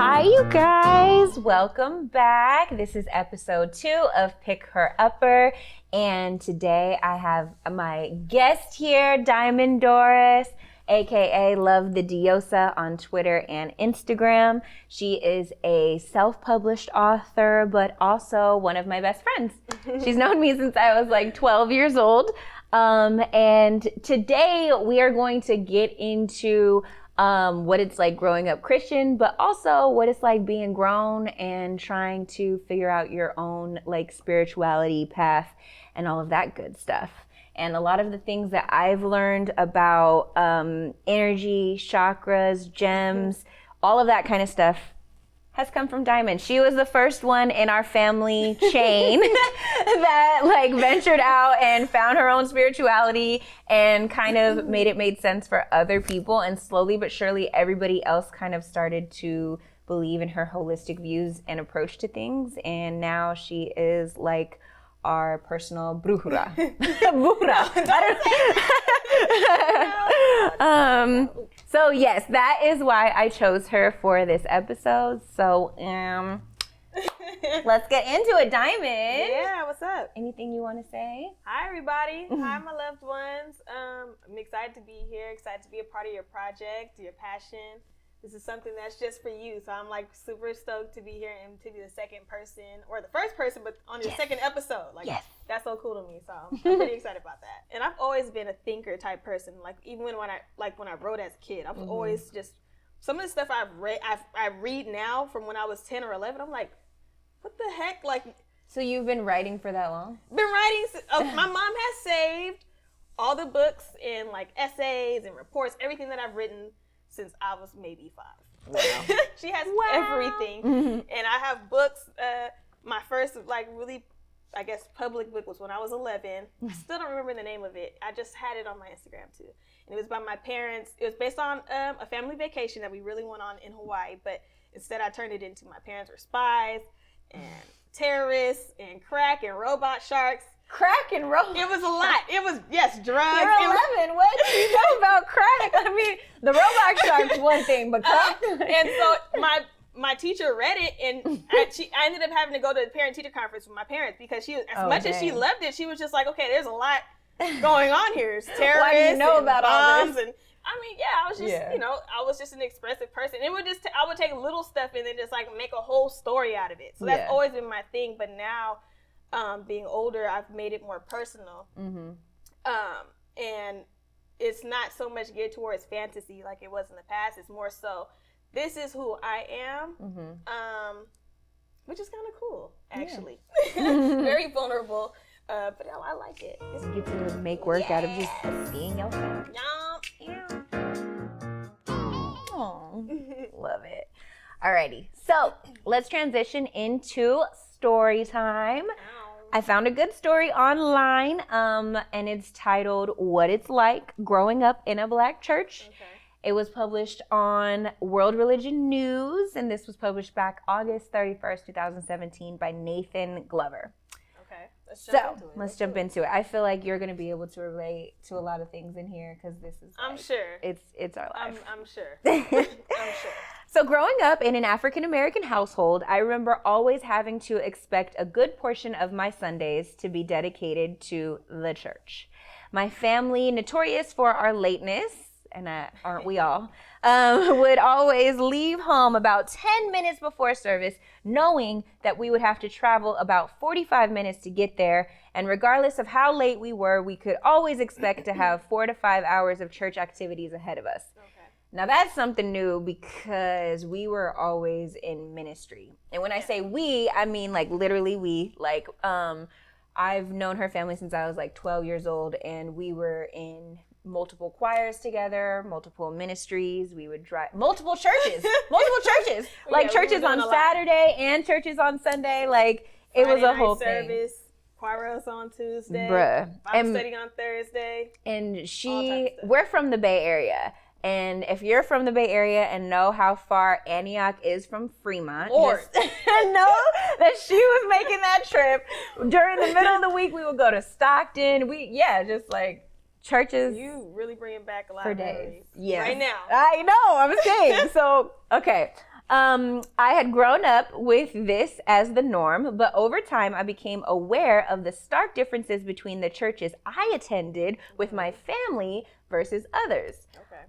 Hi, you guys. Welcome back. This is episode 2 of pickHERupper. And today I have my guest here, Diamond Dorris, aka Love the Diosa on Twitter and Instagram. She is a self-published author, but also one of my best friends. She's known me since I was like 12 years old. And today we are going to get into what it's like growing up Christian, but also what it's like being grown and trying to figure out your own like spirituality path and all of that good stuff. And a lot of the things that I've learned about energy, chakras, gems, all of that kind of stuff has come from Diamond. She was the first one in our family chain that like ventured out and found her own spirituality and kind of made sense for other people. And slowly but surely, everybody else kind of started to believe in her holistic views and approach to things. And now she is like our personal brujura. So yes, that is why I chose her for this episode. So let's get into it. Diamond. Yeah, what's up? Anything you want to say? Hi, everybody. Hi, my loved ones. I'm excited to be here, excited to be a part of your project, your passion. This is something that's just for you. So I'm like super stoked to be here and to be the second person, or the first person, but on your second episode. Like, that's so cool to me. So I'm pretty excited about that. And I've always been a thinker type person. Like even when I wrote as a kid, I was always just, some of the stuff I read now from when I was 10 or 11, I'm like, what the heck? Like, so you've been writing for that long? Been writing. My mom has saved all the books and like essays and reports, everything that I've written since I was maybe 5. Wow. She has everything. And I have books. My first like really, I guess, public book was when I was 11. I still don't remember the name of it. I just had it on my Instagram too. And it was by my parents. It was based on a family vacation that we really went on in Hawaii. But instead I turned it into my parents were spies and terrorists and crack and robot sharks. Crack and roll. It was a lot. It was, yes, drugs. You're 11. What do you know about crack? I mean, the robot shark's one thing, but crack. And so my teacher read it, and I ended up having to go to the parent-teacher conference with my parents because she was, as much as she loved it, she was just like, okay, there's a lot going on here. It's terrorists. Why do you know about all this? And I mean, I was just, I was just an expressive person. It would just, I would take little stuff and then just like make a whole story out of it. So that's always been my thing. But now, being older, I've made it more personal. And it's not so much geared towards fantasy like it was in the past. It's more so, this is who I am, which is kind of cool, actually. Very vulnerable, but I like it. You get to make work out of just seeing yourself. Oh, love it. Alrighty, so let's transition into story time. I found a good story online, and it's titled "What It's Like Growing Up in a Black Church." Okay. It was published on World Religion News, and this was published back August 31st, 2017 by Nathan Glover. Okay, let's jump into it. I feel like you're going to be able to relate to a lot of things in here because this is I'm sure. It's our life. I'm sure. I'm sure. So growing up in an African-American household, I remember always having to expect a good portion of my Sundays to be dedicated to the church. My family, notorious for our lateness, and aren't we all, would always leave home about 10 minutes before service, knowing that we would have to travel about 45 minutes to get there. And regardless of how late we were, we could always expect to have 4 to 5 hours of church activities ahead of us. Now that's something new because we were always in ministry. And when I say we, I mean like literally we. Like I've known her family since I was like 12 years old, and we were in multiple choirs together, multiple ministries. We would drive multiple churches, like churches on Saturday and churches on Sunday. Like it was a whole thing. Choirs on Tuesday, Bible study on Thursday. And we're from the Bay Area. And if you're from the Bay Area and know how far Antioch is from Fremont, know that she was making that trip. During the middle of the week, we would go to Stockton. Just like churches. You really bringing back a lot for of days. memories. Yeah. Right now. I know, I'm saying. So, okay. I had grown up with this as the norm, but over time I became aware of the stark differences between the churches I attended with my family versus others. Okay.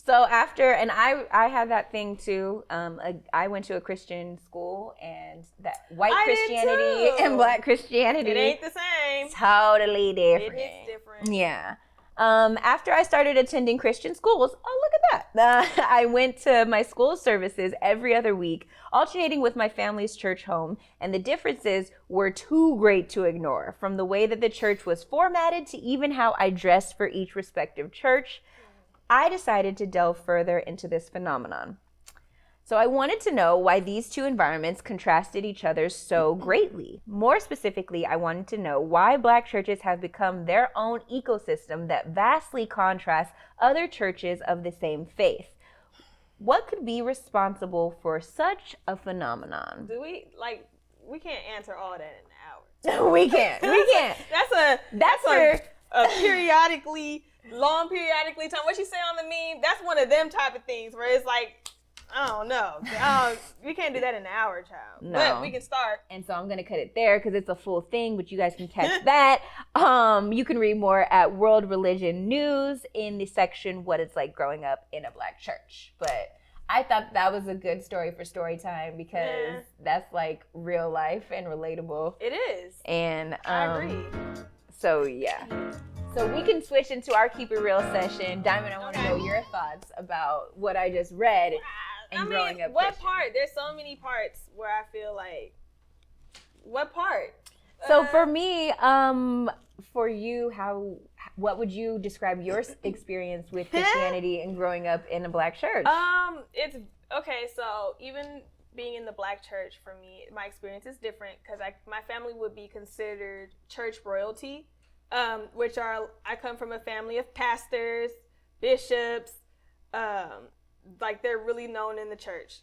So after, and I had that thing too. I went to a Christian school, and that white Christianity and black Christianity, it ain't the same. Totally different. It is different. Yeah. After I started attending Christian schools, oh, look at that. I went to my school services every other week, alternating with my family's church home, and the differences were too great to ignore, from the way that the church was formatted to even how I dressed for each respective church. I decided to delve further into this phenomenon. So I wanted to know why these two environments contrasted each other so greatly. More specifically, I wanted to know why Black churches have become their own ecosystem that vastly contrasts other churches of the same faith. What could be responsible for such a phenomenon? We can't answer all that in an hour. We can't. That's a periodically time. What you say on the meme? That's one of them type of things where it's like, I don't know. We can't do that in an hour, child. No. But we can start. And so I'm going to cut it there because it's a full thing, but you guys can catch that. You can read more at World Religion News in the section, What It's Like Growing Up in a Black Church. But I thought that was a good story for story time because that's like real life and relatable. It is. And I agree. So, yeah. So we can switch into our Keep It Real session. Diamond, I want to know your thoughts about what I just read and growing up what Christian. part? There's so many parts where I feel like, what part? So for me, for you, what would you describe your experience with Christianity and growing up in a Black church? It's okay. So even being in the Black church, for me, my experience is different because my family would be considered church royalty. I come from a family of pastors, bishops, like they're really known in the church.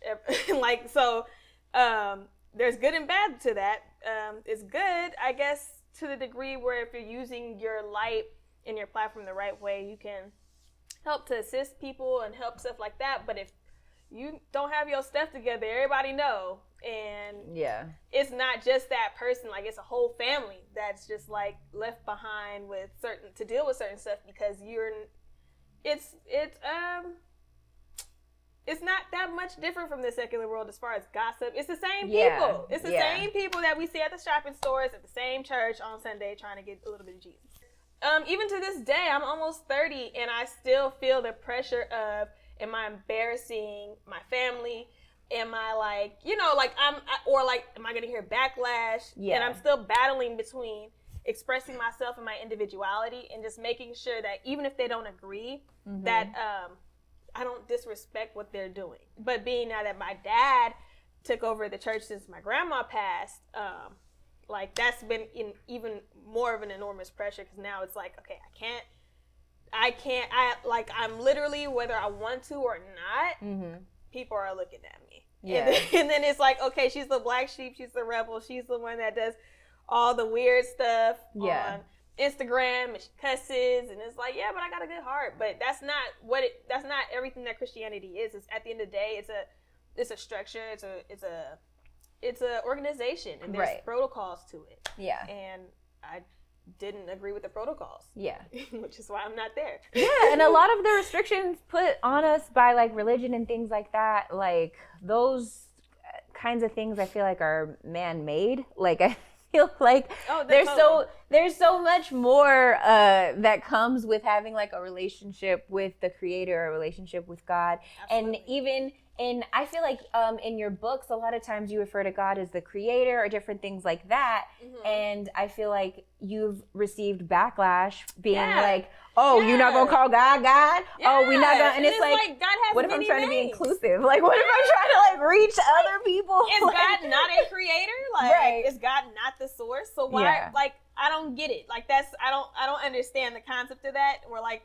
There's good and bad to that. It's good, I guess, to the degree where if you're using your light and your platform the right way, you can help to assist people and help stuff like that. But if you don't have your stuff together, everybody know. And it's not just that person, like it's a whole family that's just like left behind to deal with certain stuff because it's not that much different from the secular world as far as gossip. It's the same people. It's the same people that we see at the shopping stores, at the same church on Sunday trying to get a little bit of Jesus. Even to this day, I'm almost 30 and I still feel the pressure of, am I embarrassing my family? Am I am I going to hear backlash? Yeah. And I'm still battling between expressing myself and my individuality and just making sure that even if they don't agree, that I don't disrespect what they're doing. But being now that my dad took over the church since my grandma passed, that's been even more of an enormous pressure because now it's like, okay, I'm literally, whether I want to or not, people are looking at me. Yeah. And then it's like, okay, she's the black sheep, she's the rebel, she's the one that does all the weird stuff on Instagram and she cusses and it's like, yeah, but I got a good heart. But that's not everything that Christianity is. It's at the end of the day, it's a structure, it's a organization and there's protocols to it. Yeah. And I didn't agree with the protocols. Yeah. Which is why I'm not there. Yeah, and a lot of the restrictions put on us by like religion and things like that, like those kinds of things I feel like are man-made. Like I feel like there's so much more that comes with having like a relationship with the Creator, a relationship with God. Absolutely. And even I feel like in your books, a lot of times you refer to God as the Creator or different things like that. And I feel like you've received backlash being like, oh, you're not going to call God God? Yeah. Oh, we're not going to. And it's like, God has what if I'm trying to be inclusive? Like, what if I'm trying to like reach other people? Is God not a creator? Like, is God not the source? So why, I don't get it. Like, I don't understand the concept of that. We're like,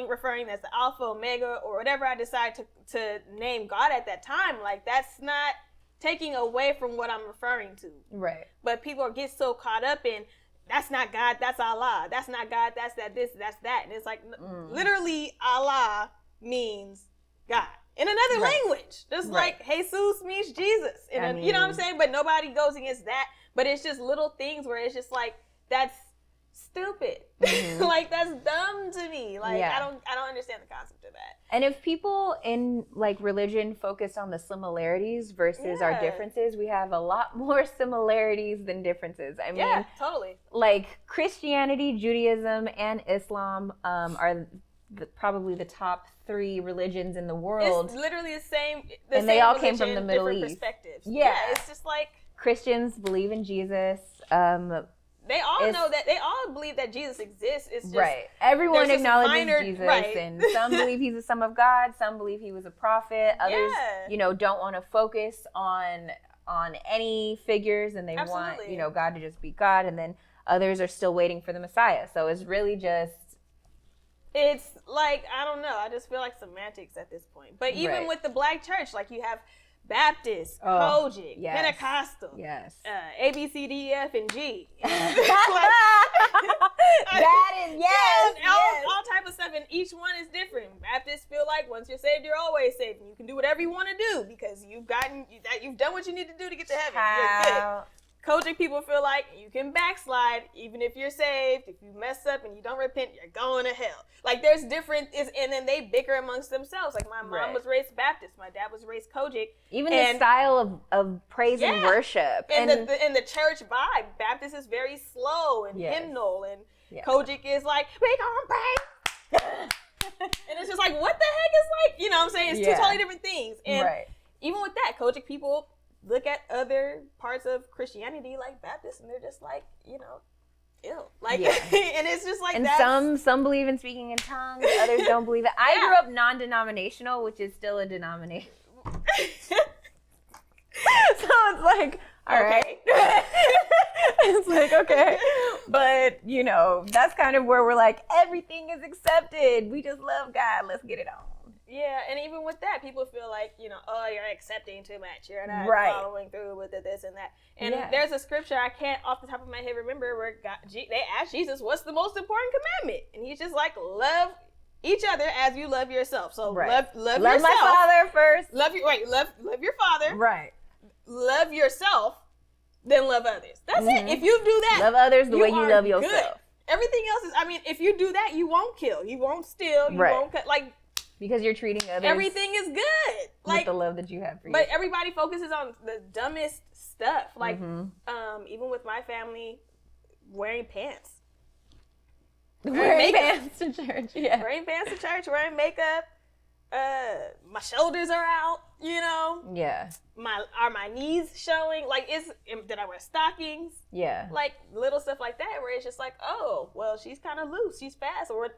referring as the Alpha, Omega, or whatever I decide to name God at that time, like that's not taking away from what I'm referring to. Right. But people get so caught up in, that's not God, that's Allah. That's not God, that's that, this, that's that. And it's like, literally Allah means God. in another language. Just like Jesus means Jesus. You know what I'm saying? But nobody goes against that. But it's just little things where it's just like, that's stupid. Like, that's dumb to me. Like, I don't understand the concept of that. And if people in like religion focus on the similarities versus our differences, we have a lot more similarities than differences. I mean, totally. Like Christianity, Judaism, and Islam are probably the top 3 religions in the world. It's literally the same. And they all came from the Middle East. Perspectives. Yeah, it's just like Christians believe in Jesus. They all know that. They all believe that Jesus exists. It's just everyone acknowledges Jesus, and some believe he's the Son of God. Some believe he was a prophet. Others, don't want to focus on any figures, and they want God to just be God. And then others are still waiting for the Messiah. So it's really just. It's like, I don't know. I just feel like semantics at this point. But even with the Black church, like you have Baptist, Kojic, Pentecostal, A, B, C, D, E, F, and G. All type of stuff, and each one is different. Baptists feel like once you're saved, you're always saved, and you can do whatever you want to do because you've done what you need to do to get to heaven. You're good. Kojic people feel like you can backslide even if you're saved. If you mess up and you don't repent, you're going to hell. Like there's different, and then they bicker amongst themselves. Like my mom was raised Baptist, my dad was raised Kojic. Even the style of praise and worship, and the church vibe. Baptist is very slow and hymnal, and Kojic is like we gonna pray, and it's just like what the heck is like, you know what I'm saying? It's two totally different things. And even with that, Kojic people look at other parts of Christianity like Baptist, and they're just like, ew. Like, and it's just like that. And some believe in speaking in tongues, others don't believe it. I grew up non-denominational, which is still a denomination. So it's like, all right. It's like, okay. But, that's kind of where we're like, everything is accepted. We just love God. Let's get it on. Yeah, and even with that, people feel like, oh, you're accepting too much. You're not following through with this and that. And there's a scripture I can't off the top of my head remember where they asked Jesus, what's the most important commandment? And he's just like, love each other as you love yourself. So love yourself. Love my father first. Love your father. Right. Love yourself, then love others. That's it. If you do that, love others the way you love yourself. Good. Everything else is, if you do that, you won't kill. You won't steal. You won't cut. Like, because you're treating others. Everything is good. With the love that you have for you. But everybody focuses on the dumbest stuff. Like, even with my family, wearing pants. Wearing pants to church, Wearing pants to church, wearing makeup. My shoulders are out, Yeah. Are my knees showing? Like, did I wear stockings? Yeah. Like, little stuff like that where it's just like, oh, well, she's kind of loose. She's fast. Or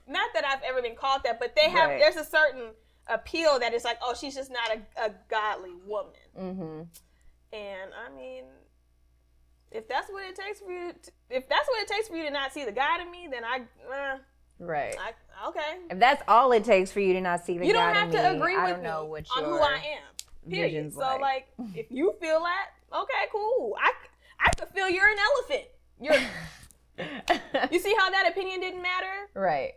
not that I've ever been called that, but there's a certain appeal that it's like, oh, she's just not a godly woman. Mm-hmm. And, if that's what it takes for you to not see the God in me, then right. Okay. If that's all it takes for you to not see the God in me, you don't have to agree with me on who I am. Period. So like, if you feel that, okay, cool. I could feel you're an elephant. You see how that opinion didn't matter? Right.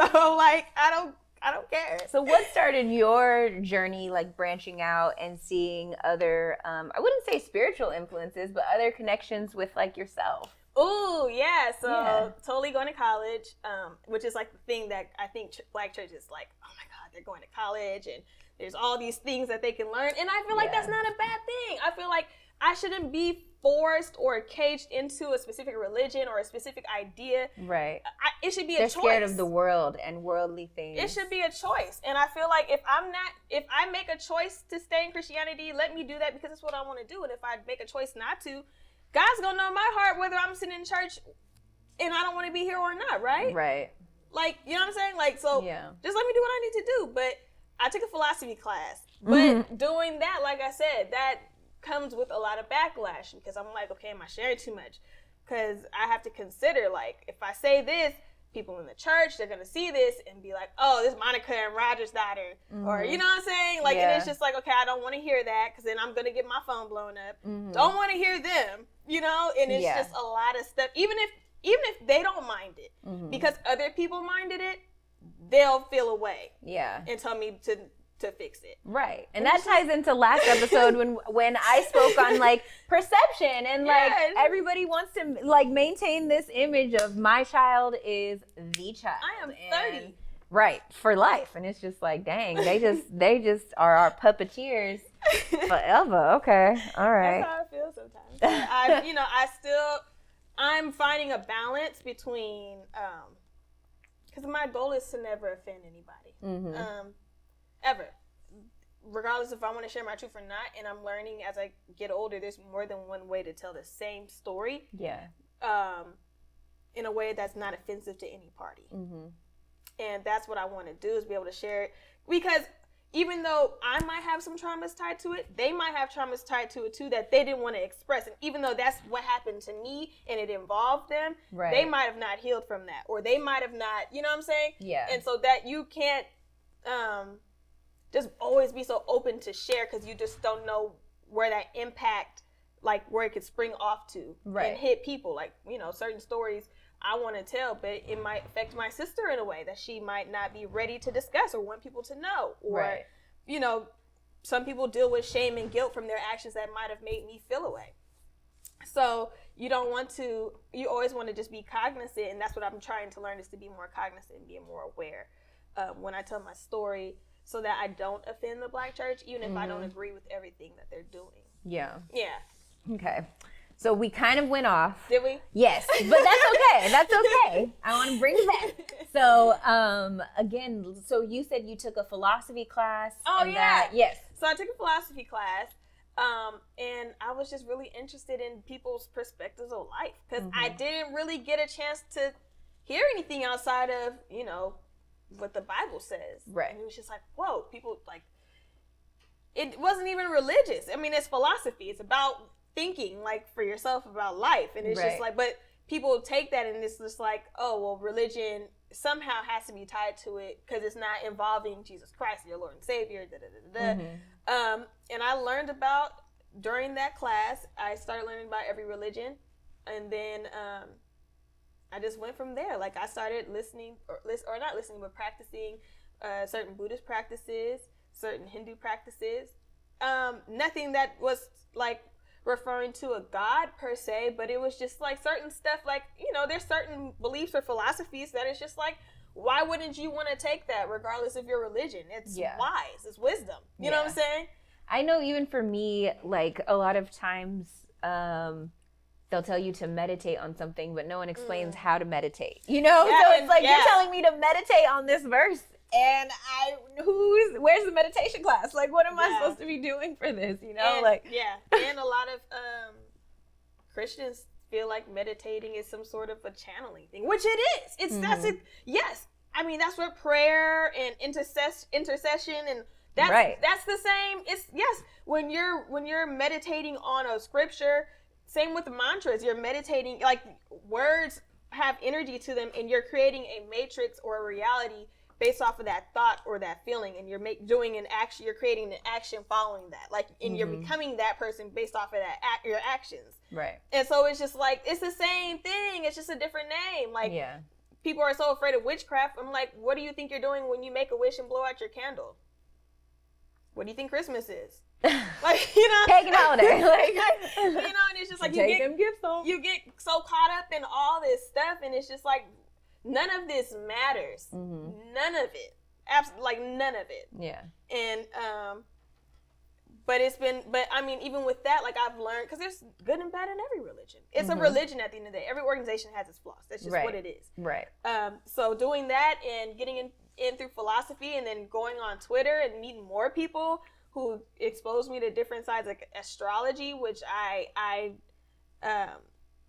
So like, I don't care. So what started your journey, like branching out and seeing other, I wouldn't say spiritual influences, but other connections with like yourself? Oh, yeah. So totally going to college, which is like the thing that I think Black churches like, oh my God, they're going to college and there's all these things that they can learn. And I feel like that's not a bad thing. I feel like I shouldn't be forced or caged into a specific religion or a specific idea. Right. It should be a choice. They're scared of the world and worldly things. It should be a choice. And I feel like if I make a choice to stay in Christianity, let me do that because it's what I want to do. And if I make a choice not to, God's gonna know my heart whether I'm sitting in church and I don't want to be here or not, right? Right. Like, you know what I'm saying? Like, so just let me do what I need to do. But I took a philosophy class. But doing that, like I said, that comes with a lot of backlash because I'm like, okay, am I sharing too much? Because I have to consider, like, if I say this, people in the church, they're gonna see this and be like, oh, this Monica and Roger's daughter. Or, you know what I'm saying? Like, and it's just like, okay, I don't want to hear that because then I'm gonna get my phone blown up. Don't want to hear them, and it's just a lot of stuff. Even if they don't mind it, because other people minded it, they'll feel away. Yeah. And tell me to fix it. Right. And that ties into last episode when I spoke on like perception and like everybody wants to like maintain this image of my child is the child. I am 30. Right. For life. And it's just like, dang, they just are our puppeteers forever. Okay. All right. That's how I feel sometimes. I'm finding a balance between, because my goal is to never offend anybody. Ever. Regardless if I want to share my truth or not, and I'm learning as I get older, there's more than one way to tell the same story. Yeah. In a way that's not offensive to any party. And that's what I want to do, is be able to share it. Because even though I might have some traumas tied to it, they might have traumas tied to it too that they didn't want to express. And even though that's what happened to me and it involved them, they might have not healed from that. Or they might have not, you know what I'm saying? Yeah. And so that you can't just always be so open to share, because you just don't know where that impact, like where it could spring off to and hit people. Like, certain stories I want to tell, but it might affect my sister in a way that she might not be ready to discuss or want people to know. Or, some people deal with shame and guilt from their actions that might have made me feel away. So you always want to just be cognizant, and that's what I'm trying to learn, is to be more cognizant and be more aware when I tell my story, so that I don't offend the Black church, even if I don't agree with everything that they're doing. Yeah. Yeah. Okay. So we kind of went off. Did we? Yes, but that's okay. That's okay. I want to bring it back. So, again, so you said you took a philosophy class. Oh, yeah. Yes. So I took a philosophy class, and I was just really interested in people's perspectives of life, because I didn't really get a chance to hear anything outside of, what the Bible says. Right. And it was just like, whoa, people, like, it wasn't even religious. I mean, it's philosophy. It's about thinking, like, for yourself about life. And it's just like, but people take that and it's just like, oh, well, religion somehow has to be tied to it because it's not involving Jesus Christ, your Lord and Savior, and I learned about, during that class, I started learning about every religion. And then I just went from there. Like, I started listening, or not listening, but practicing certain Buddhist practices, certain Hindu practices. Nothing that was, like, referring to a God per se, but it was just, like, certain stuff, like, there's certain beliefs or philosophies that it's just like, why wouldn't you want to take that regardless of your religion? It's wise. It's wisdom. You know what I'm saying? I know even for me, like, a lot of times they'll tell you to meditate on something, but no one explains how to meditate. So it's like, you're telling me to meditate on this verse, and where's the meditation class? Like, what am I supposed to be doing for this? And a lot of Christians feel like meditating is some sort of a channeling thing, which it is. That's it. Yes, I mean, that's what prayer and intercession and that's the same. It's when you're meditating on a scripture. Same with mantras. You're meditating, like, words have energy to them, and you're creating a matrix or a reality based off of that thought or that feeling, and you're doing an action. You're creating an action following that, like, and you're becoming that person based off of that your actions. Right. And so it's just like, it's the same thing. It's just a different name. Like, people are so afraid of witchcraft. I'm like, what do you think you're doing when you make a wish and blow out your candle? What do you think Christmas is? Like, pagan holiday. Like, and it's just like, you get so caught up in all this stuff, and it's just like, none of this matters. None of it. Absolutely, like, none of it. Yeah. And but I mean, even with that, like, I've learned, because there's good and bad in every religion. It's a religion at the end of the day. Every organization has its flaws. That's just what it is. Right. So doing that and getting in through philosophy, and then going on Twitter and meeting more people who exposed me to different sides, like astrology, which I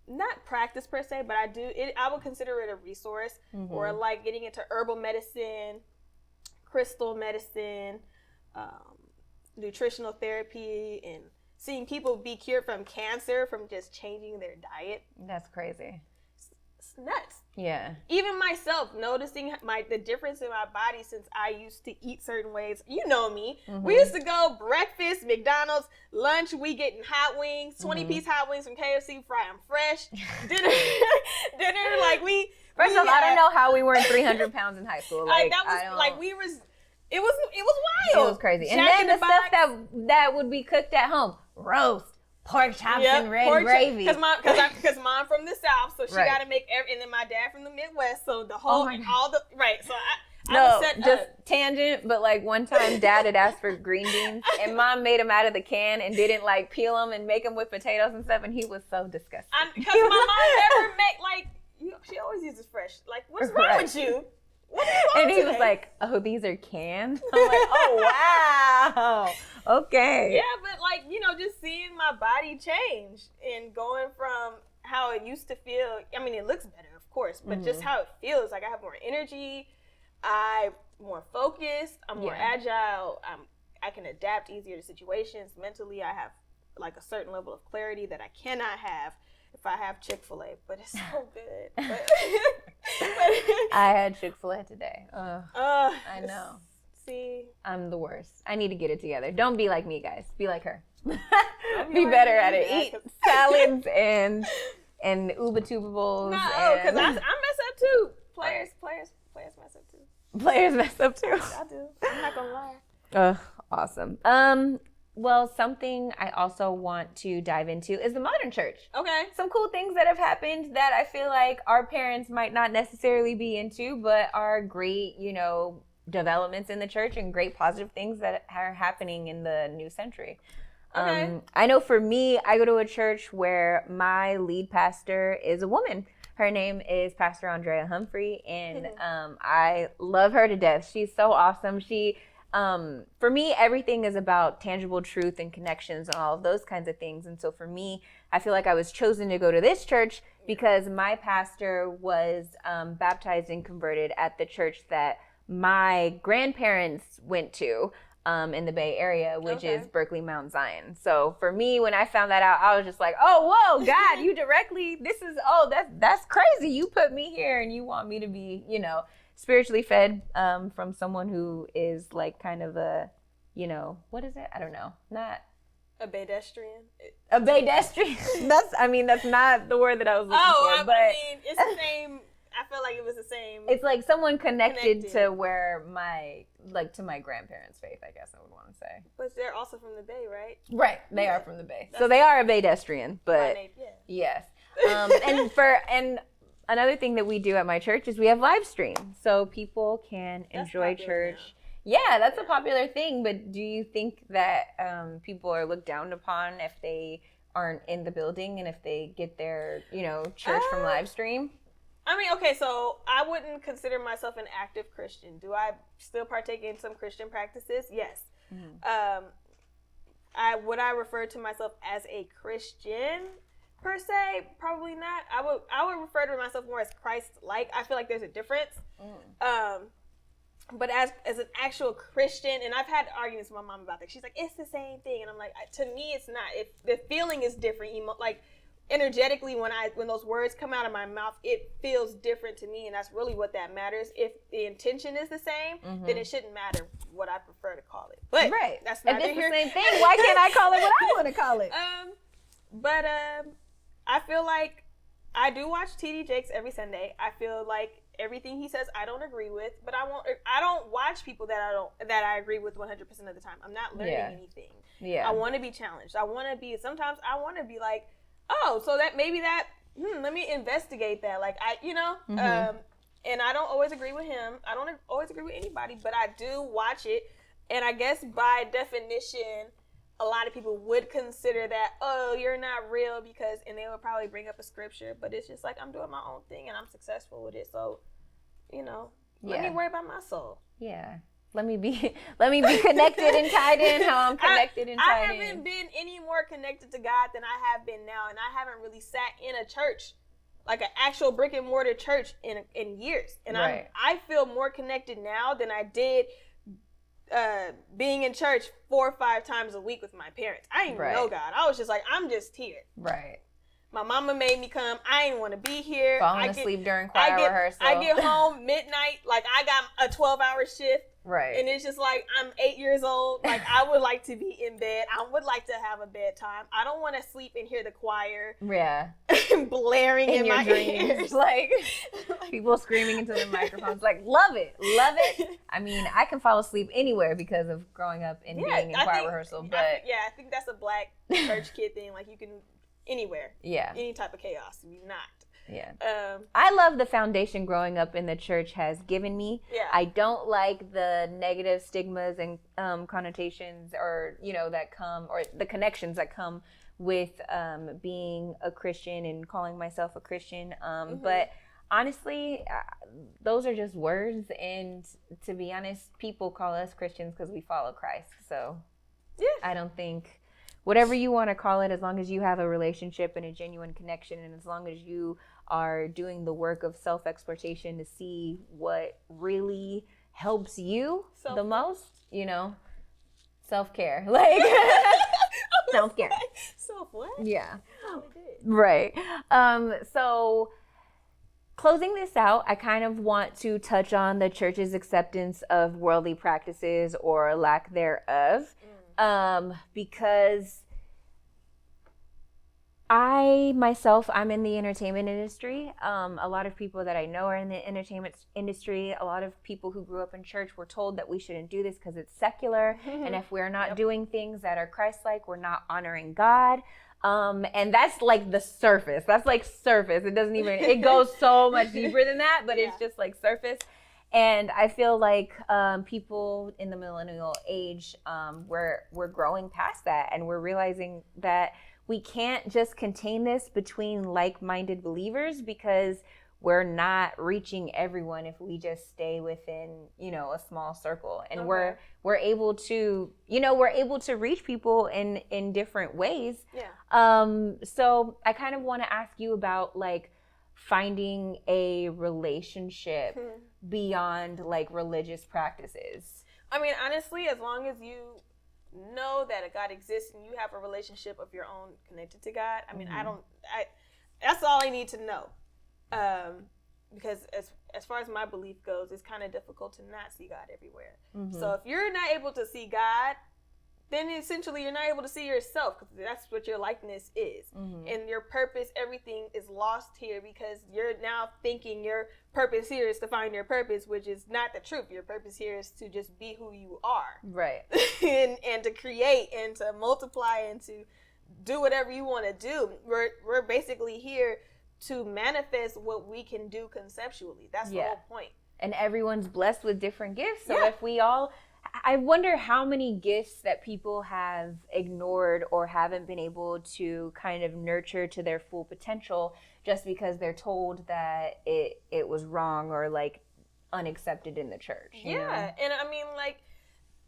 not practice per se, but I would consider it a resource. Or like getting into herbal medicine, crystal medicine, nutritional therapy, and seeing people be cured from cancer from just changing their diet. That's crazy. It's nuts. Yeah. Even myself, noticing the difference in my body since I used to eat certain ways. You know me. We used to go breakfast, McDonald's, lunch, we getting hot wings, 20-piece hot wings from KFC, fry them fresh. Dinner, like, we First off, I don't know how we weren't 300 pounds in high school. Like, that was like it was wild. It was crazy. And then the stuff that would be cooked at home: roast, pork chops, and red gravy. Because mom from the South, so she got to make and then my dad from the Midwest, so the whole So I was set up. Tangent, but like one time Dad had asked for green beans and Mom made them out of the can and didn't like peel them and make them with potatoes and stuff, and he was so disgusted. Because my mom never make she always uses fresh. Like, what's wrong with you? What are you and he was like, "Oh, these are canned." I'm like, "Oh wow, okay." Yeah, but like, just seeing my body change and going from how it used to feel. I mean, it looks better, of course, but just how it feels. Like I have more energy. I'm more focused. I'm more agile. I can adapt easier to situations. Mentally, I have like a certain level of clarity that I cannot have if I have Chick-fil-A, but it's so good. But I had Chick-fil-A today. I know. See? I'm the worst. I need to get it together. Don't be like me, guys. Be like her. Be better at it. Eat salads and Uba-Tuba bowls. No, because I mess up too. Players mess up too. Players mess up too. I do. I'm not going to lie. Awesome. Well, something I also want to dive into is the modern church. Okay. Some cool things that have happened that I feel like our parents might not necessarily be into, but are great, developments in the church and great positive things that are happening in the new century. Okay. I know for me, I go to a church where my lead pastor is a woman. Her name is Pastor Andrea Humphrey, and I love her to death. She's so awesome. For me, everything is about tangible truth and connections and all of those kinds of things. And so for me, I feel like I was chosen to go to this church because my pastor was baptized and converted at the church that my grandparents went to in the Bay Area, which is Berkeley Mount Zion. So for me, when I found that out, I was just like, oh, whoa, God, you directly, that's crazy. You put me here and you want me to be, spiritually fed from someone who is like kind of a, what is it? I don't know. Not a pedestrian. A pedestrian. That's not the word that I was looking for. But it's the same. I feel like it was the same. It's like someone connected to where to my grandparents' faith, I guess I would want to say. But they're also from the Bay, right? Right. They are from the Bay. So they are a pedestrian, but yes. And another thing that we do at my church is we have live stream, so people can enjoy church. Now. Yeah, that's a popular thing. But do you think that people are looked down upon if they aren't in the building and if they get their, church from live stream? I mean, okay, so I wouldn't consider myself an active Christian. Do I still partake in some Christian practices? Yes. Mm-hmm. Would I refer to myself as a Christian? Per se, probably not. I would refer to myself more as Christ-like. I feel like there's a difference. But as an actual Christian, and I've had arguments with my mom about that. She's like, it's the same thing, and I'm like, to me, it's not. If the feeling is different, like energetically, when those words come out of my mouth, it feels different to me, and that's really what that matters. If the intention is the same, then it shouldn't matter what I prefer to call it. But that's not if it's the same thing. Why can't I call it what I want to call it? But I feel like I do watch TD Jakes every Sunday. I feel like everything he says I don't agree with, but I don't watch people that I agree with 100% of the time. I'm not learning anything. Yeah. I want to be challenged. Sometimes I want to be like, oh, so that maybe that let me investigate that. Like and I don't always agree with him. I don't always agree with anybody, but I do watch it. And I guess by definition, a lot of people would consider that, oh, you're not real and they would probably bring up a scripture, but it's just like, I'm doing my own thing and I'm successful with it. So, let me worry about my soul. Yeah. Let me be connected and tied in how I'm connected and tied in. I haven't been any more connected to God than I have been now, and I haven't really sat in a church, like an actual brick and mortar church in years. And I feel more connected now than I did being in church 4 or 5 times a week with my parents. I didn't even know God. I was just like, I'm just here. Right. My mama made me come. I didn't want to be here. Falling asleep during choir rehearsal. I get home midnight. Like I got a 12-hour shift. Right. And it's just like, I'm 8 years old. Like, I would like to be in bed. I would like to have a bedtime. I don't want to sleep and hear the choir. Yeah. Blaring in my dreams. ears. Like, people screaming into the microphones. Like, love it. Love it. I mean, I can fall asleep anywhere because of growing up and being in choir rehearsal. But I think that's a black church kid thing. Like, you can, anywhere. Yeah. Any type of chaos. You're not. Yeah. I love the foundation growing up in the church has given me. Yeah. I don't like the negative stigmas and connotations or, that come, or the connections that come with being a Christian and calling myself a Christian. But honestly, those are just words. And to be honest, people call us Christians because we follow Christ. So yeah. I don't think, whatever you want to call it, as long as you have a relationship and a genuine connection, and as long as you are doing the work of self-exploitation to see what really helps you the most, self-care. Like, self-care. Self what? Yeah. Right. So closing this out, I kind of want to touch on the church's acceptance of worldly practices or lack thereof. Because I'm in the entertainment industry. A lot of people that I know are in the entertainment industry. A lot of people who grew up in church were told that we shouldn't do this because it's secular. And if we're not doing things that are Christ-like, we're not honoring God. And that's like the surface. That's like surface. It goes so much deeper than that, but it's just like surface. And I feel like people in the millennial age, we're growing past that, and we're realizing that we can't just contain this between like-minded believers, because we're not reaching everyone if we just stay within, a small circle. And we're able to, reach people in different ways. Yeah. So I kind of want to ask you about like finding a relationship beyond like religious practices. I mean, honestly, as long as you know that a God exists and you have a relationship of your own connected to God, I mean, that's all I need to know. Because as far as my belief goes, it's kind of difficult to not see God everywhere. So if you're not able to see God, then essentially you're not able to see yourself, because that's what your likeness is. And your purpose, everything is lost here, because you're now thinking your purpose here is to find your purpose, which is not the truth. Your purpose here is to just be who you are. Right. and to create and to multiply and to do whatever you want to do. We're basically here to manifest what we can do conceptually. That's the whole point. And everyone's blessed with different gifts. So if we all... I wonder how many gifts that people have ignored or haven't been able to kind of nurture to their full potential just because they're told that it was wrong or like unaccepted in the church. You know? And I mean, like,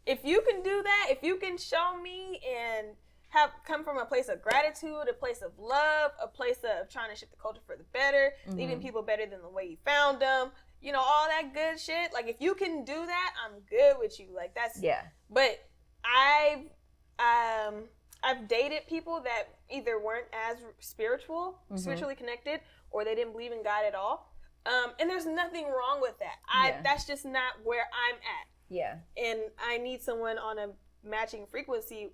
if you can do that, if you can show me and have come from a place of gratitude, a place of love, a place of trying to shift the culture for the better, leaving people better than the way you found them, all that good shit. Like, if you can do that, I'm good with you. Like, that's But I've dated people that either weren't as spiritually connected, or they didn't believe in God at all. And there's nothing wrong with that. That's just not where I'm at. Yeah. And I need someone on a matching frequency,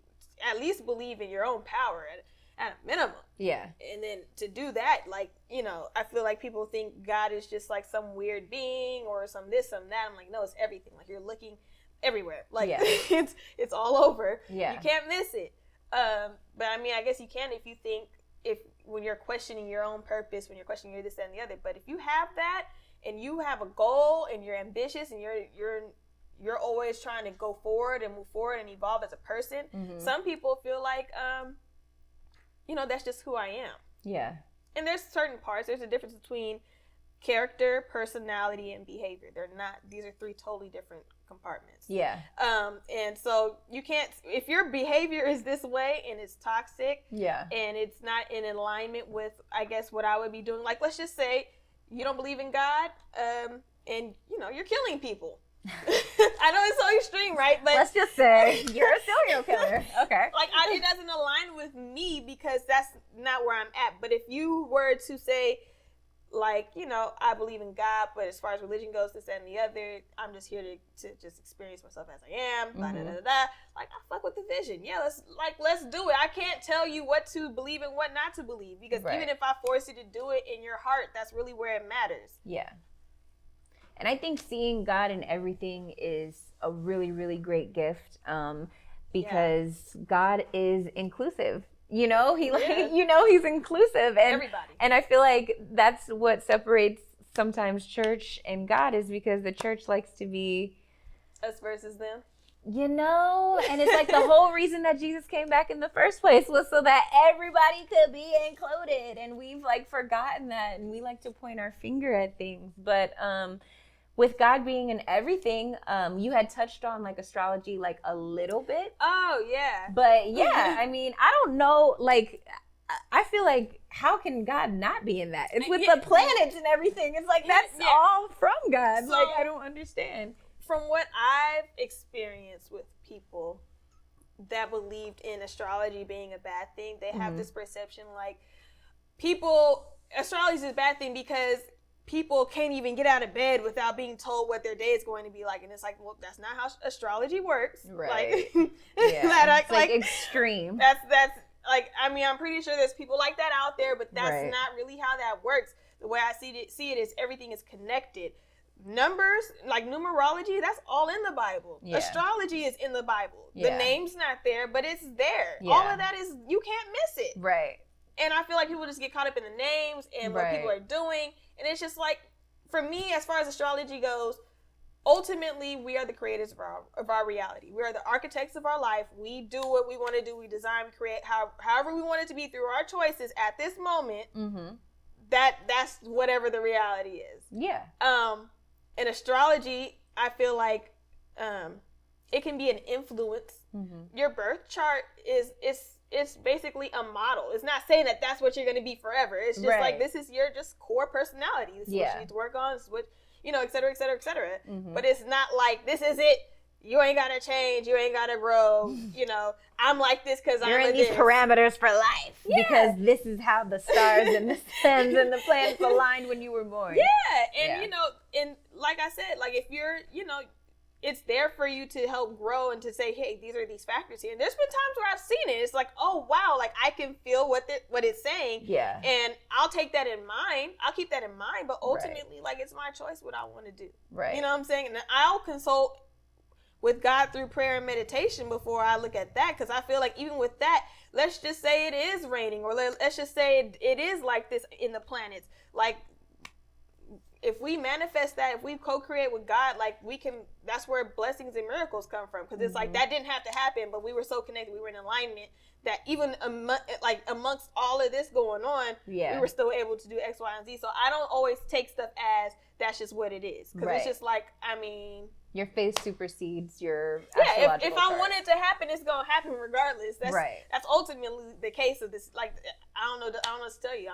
at least believe in your own power at a minimum. Yeah. And then to do that, like, I feel like people think God is just like some weird being or some this, some that. I'm like, no, it's everything. Like, you're looking everywhere. Like, it's all over. Yeah. You can't miss it. But I mean, I guess you can when you're questioning your own purpose, when you're questioning this, that, and the other. But if you have that and you have a goal and you're ambitious and you're always trying to go forward and move forward and evolve as a person, some people feel like, that's just who I am. Yeah. And there's a difference between character, personality, and behavior. These are three totally different compartments. Yeah. And so you can't, if your behavior is this way and it's toxic, and it's not in alignment with, I guess, what I would be doing. Like, let's just say you don't believe in God, and you're killing people. I know it's so extreme, right? But let's just say you're a serial killer. Okay. Like, it doesn't align with me because that's not where I'm at. But if you were to say, like, you know, I believe in God, but as far as religion goes, this and the other, I'm just here to just experience myself as I am. Da, da, da, da. Like, I fuck with the vision. Yeah, let's do it. I can't tell you what to believe and what not to believe, because even if I force you to do it in your heart, that's really where it matters. Yeah. And I think seeing God in everything is a really, really great gift, because God is inclusive. You know, he's inclusive, and everybody. And I feel like that's what separates sometimes church and God, is because the church likes to be us versus them. You know, and it's like the whole reason that Jesus came back in the first place was so that everybody could be included, and we've like forgotten that, and we like to point our finger at things, but with God being in everything, you had touched on like astrology like a little bit. Oh, yeah. But yeah, I mean, I don't know, like, I feel like, how can God not be in that? It's with the planets and everything. It's like, that's all from God. So, like, I don't understand. From what I've experienced with people that believed in astrology being a bad thing, they have this perception like astrology is a bad thing because people can't even get out of bed without being told what their day is going to be like. And it's like, well, that's not how astrology works. Right. Like, yeah. It's like extreme. That's like, I mean, I'm pretty sure there's people like that out there, but that's not really how that works. The way I see it is everything is connected. Numbers, like numerology, that's all in the Bible. Yeah. Astrology is in the Bible. Yeah. The name's not there, but it's there. Yeah. All of that is, you can't miss it. Right. And I feel like people just get caught up in the names and what people are doing. And it's just like, for me, as far as astrology goes, ultimately, we are the creators of our reality. We are the architects of our life. We do what we want to do. We design, create however we want it to be through our choices at this moment. Mm-hmm. That's whatever the reality is. Yeah. In astrology, I feel like it can be an influence. Mm-hmm. Your birth chart is basically a model. It's not saying that that's what you're going to be forever. It's just like, this is your just core personality. This is what you need to work on. This is what, you know, et cetera, et cetera, et cetera. Mm-hmm. But it's not like, this is it. You ain't got to change. You ain't got to grow. You know, I'm like this because I'm in these parameters for life. Yeah. Because this is how the stars and the suns and the planets aligned when you were born. Yeah. And, you know, and like I said, like if you're, you know, it's there for you to help grow and to say, hey, these are these factors here. And there's been times where I've seen it. It's like, oh, wow, like I can feel what it's saying. Yeah. And I'll take that in mind. I'll keep that in mind. But ultimately, like, it's my choice what I want to do. Right. You know what I'm saying? And I'll consult with God through prayer and meditation before I look at that. Because I feel like even with that, let's just say it is raining. Or let's just say it is like this in the planets. Like, if we manifest that, if we co-create with God, like that's where blessings and miracles come from. Because it's like, that didn't have to happen, but we were so connected, we were in alignment that even amongst all of this going on, we were still able to do X, Y, and Z. So I don't always take stuff as that's just what it is. Because it's just like, I mean, your faith supersedes your astrological if I want it to happen, it's gonna happen regardless. That's ultimately the case of this. Like, I don't know what to tell you.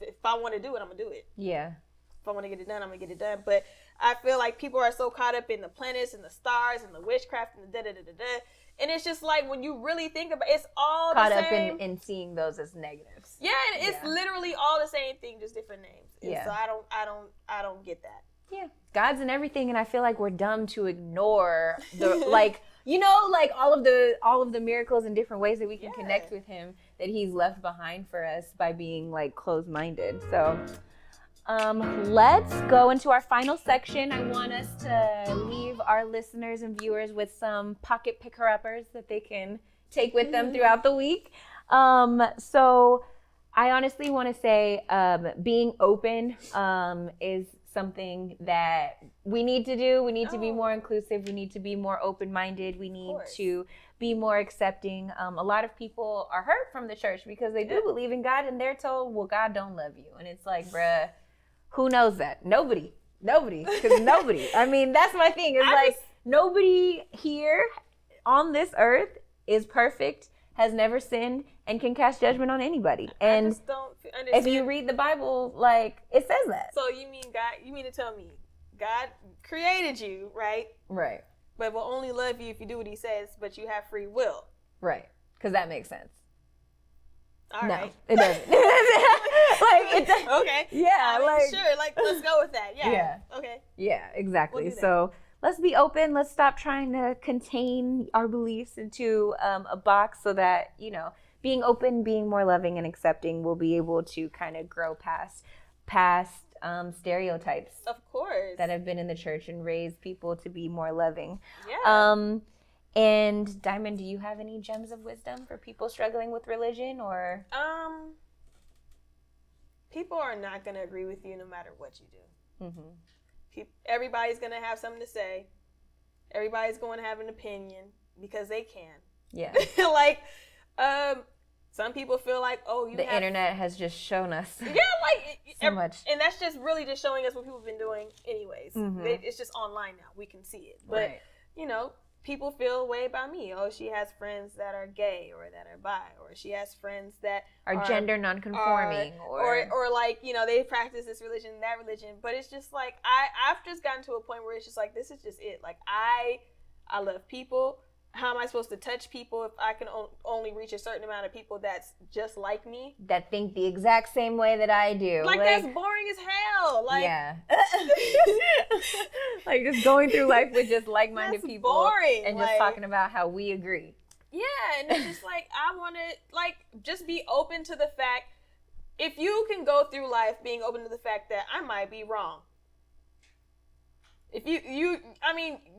If I want to do it, I'm gonna do it. Yeah. If I want to get it done, I'm going to get it done. But I feel like people are so caught up in the planets and the stars and the witchcraft and the da-da-da-da-da. And it's just like, when you really think about it, it's all caught the up same. in seeing those as negatives. Yeah, and it's literally all the same thing, just different names. And so I don't get that. Yeah. God's in everything, and I feel like we're dumb to ignore the like, you know, like all of the miracles and different ways that we can connect with him that he's left behind for us by being like closed-minded. So let's go into our final section. I want us to leave our listeners and viewers with some pocket pickHERuppers that they can take with them throughout the week. So I honestly want to say being open is something that we need to do. We need to be more inclusive. We need to be more open-minded. We need to be more accepting. A lot of people are hurt from the church because they do believe in God, and they're told, well, God don't love you. And it's like, bruh, who knows that? Nobody. Because nobody. I mean, that's my thing. It's nobody here on this earth is perfect, has never sinned, and can cast judgment on anybody. And I just don't understand. If you read the Bible, like, it says that. So you mean to tell me God created you, right? Right. But will only love you if you do what he says, but you have free will. Right. Because that makes sense. All no, right. it doesn't. Like it doesn't. Okay. Yeah, like sure. Like let's go with that. Yeah. Yeah. Okay. Yeah, exactly. We'll do that. So let's be open. Let's stop trying to contain our beliefs into a box so that, being open, being more loving and accepting, we'll be able to kind of grow past stereotypes Of course. that have been in the church and raise people to be more loving. Yeah. And Diamond, do you have any gems of wisdom for people struggling with religion or? People are not going to agree with you no matter what you do. Mm-hmm. Everybody's going to have something to say. Everybody's going to have an opinion because they can. Yeah. Like, some people feel like, the internet has just shown us. Yeah, like so much. And that's just really just showing us what people have been doing anyways. Mm-hmm. It's just online now. We can see it. But, right. People feel a way about me. Oh, she has friends that are gay or that are bi, or she has friends that are gender nonconforming, or like, they practice this religion, that religion. But it's just like, I've just gotten to a point where it's just like, this is just it. Like, I love people. How am I supposed to touch people if I can only reach a certain amount of people that's just like me? That think the exact same way that I do. Like that's boring as hell. Like, yeah. Like just going through life with just like-minded that's people. Boring. And just talking about how we agree. Yeah, and it's just like, I want to, just be open to the fact, if you can go through life being open to the fact that I might be wrong. If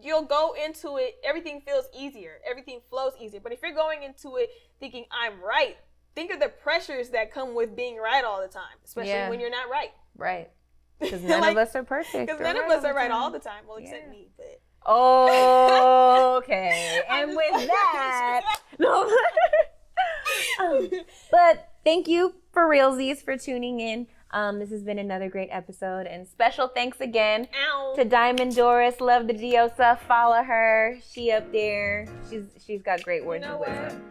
you'll go into it, everything feels easier. Everything flows easier. But if you're going into it thinking I'm right, think of the pressures that come with being right all the time, especially when you're not right. Right. Because none of us are perfect. Because none of us are right all the time. Well, except me, but. Okay. And with that, but thank you for realsies for tuning in. This has been another great episode, and special thanks again to Diamond Dorris. Love the Diosa. Follow her. She up there. She's got great words of wisdom.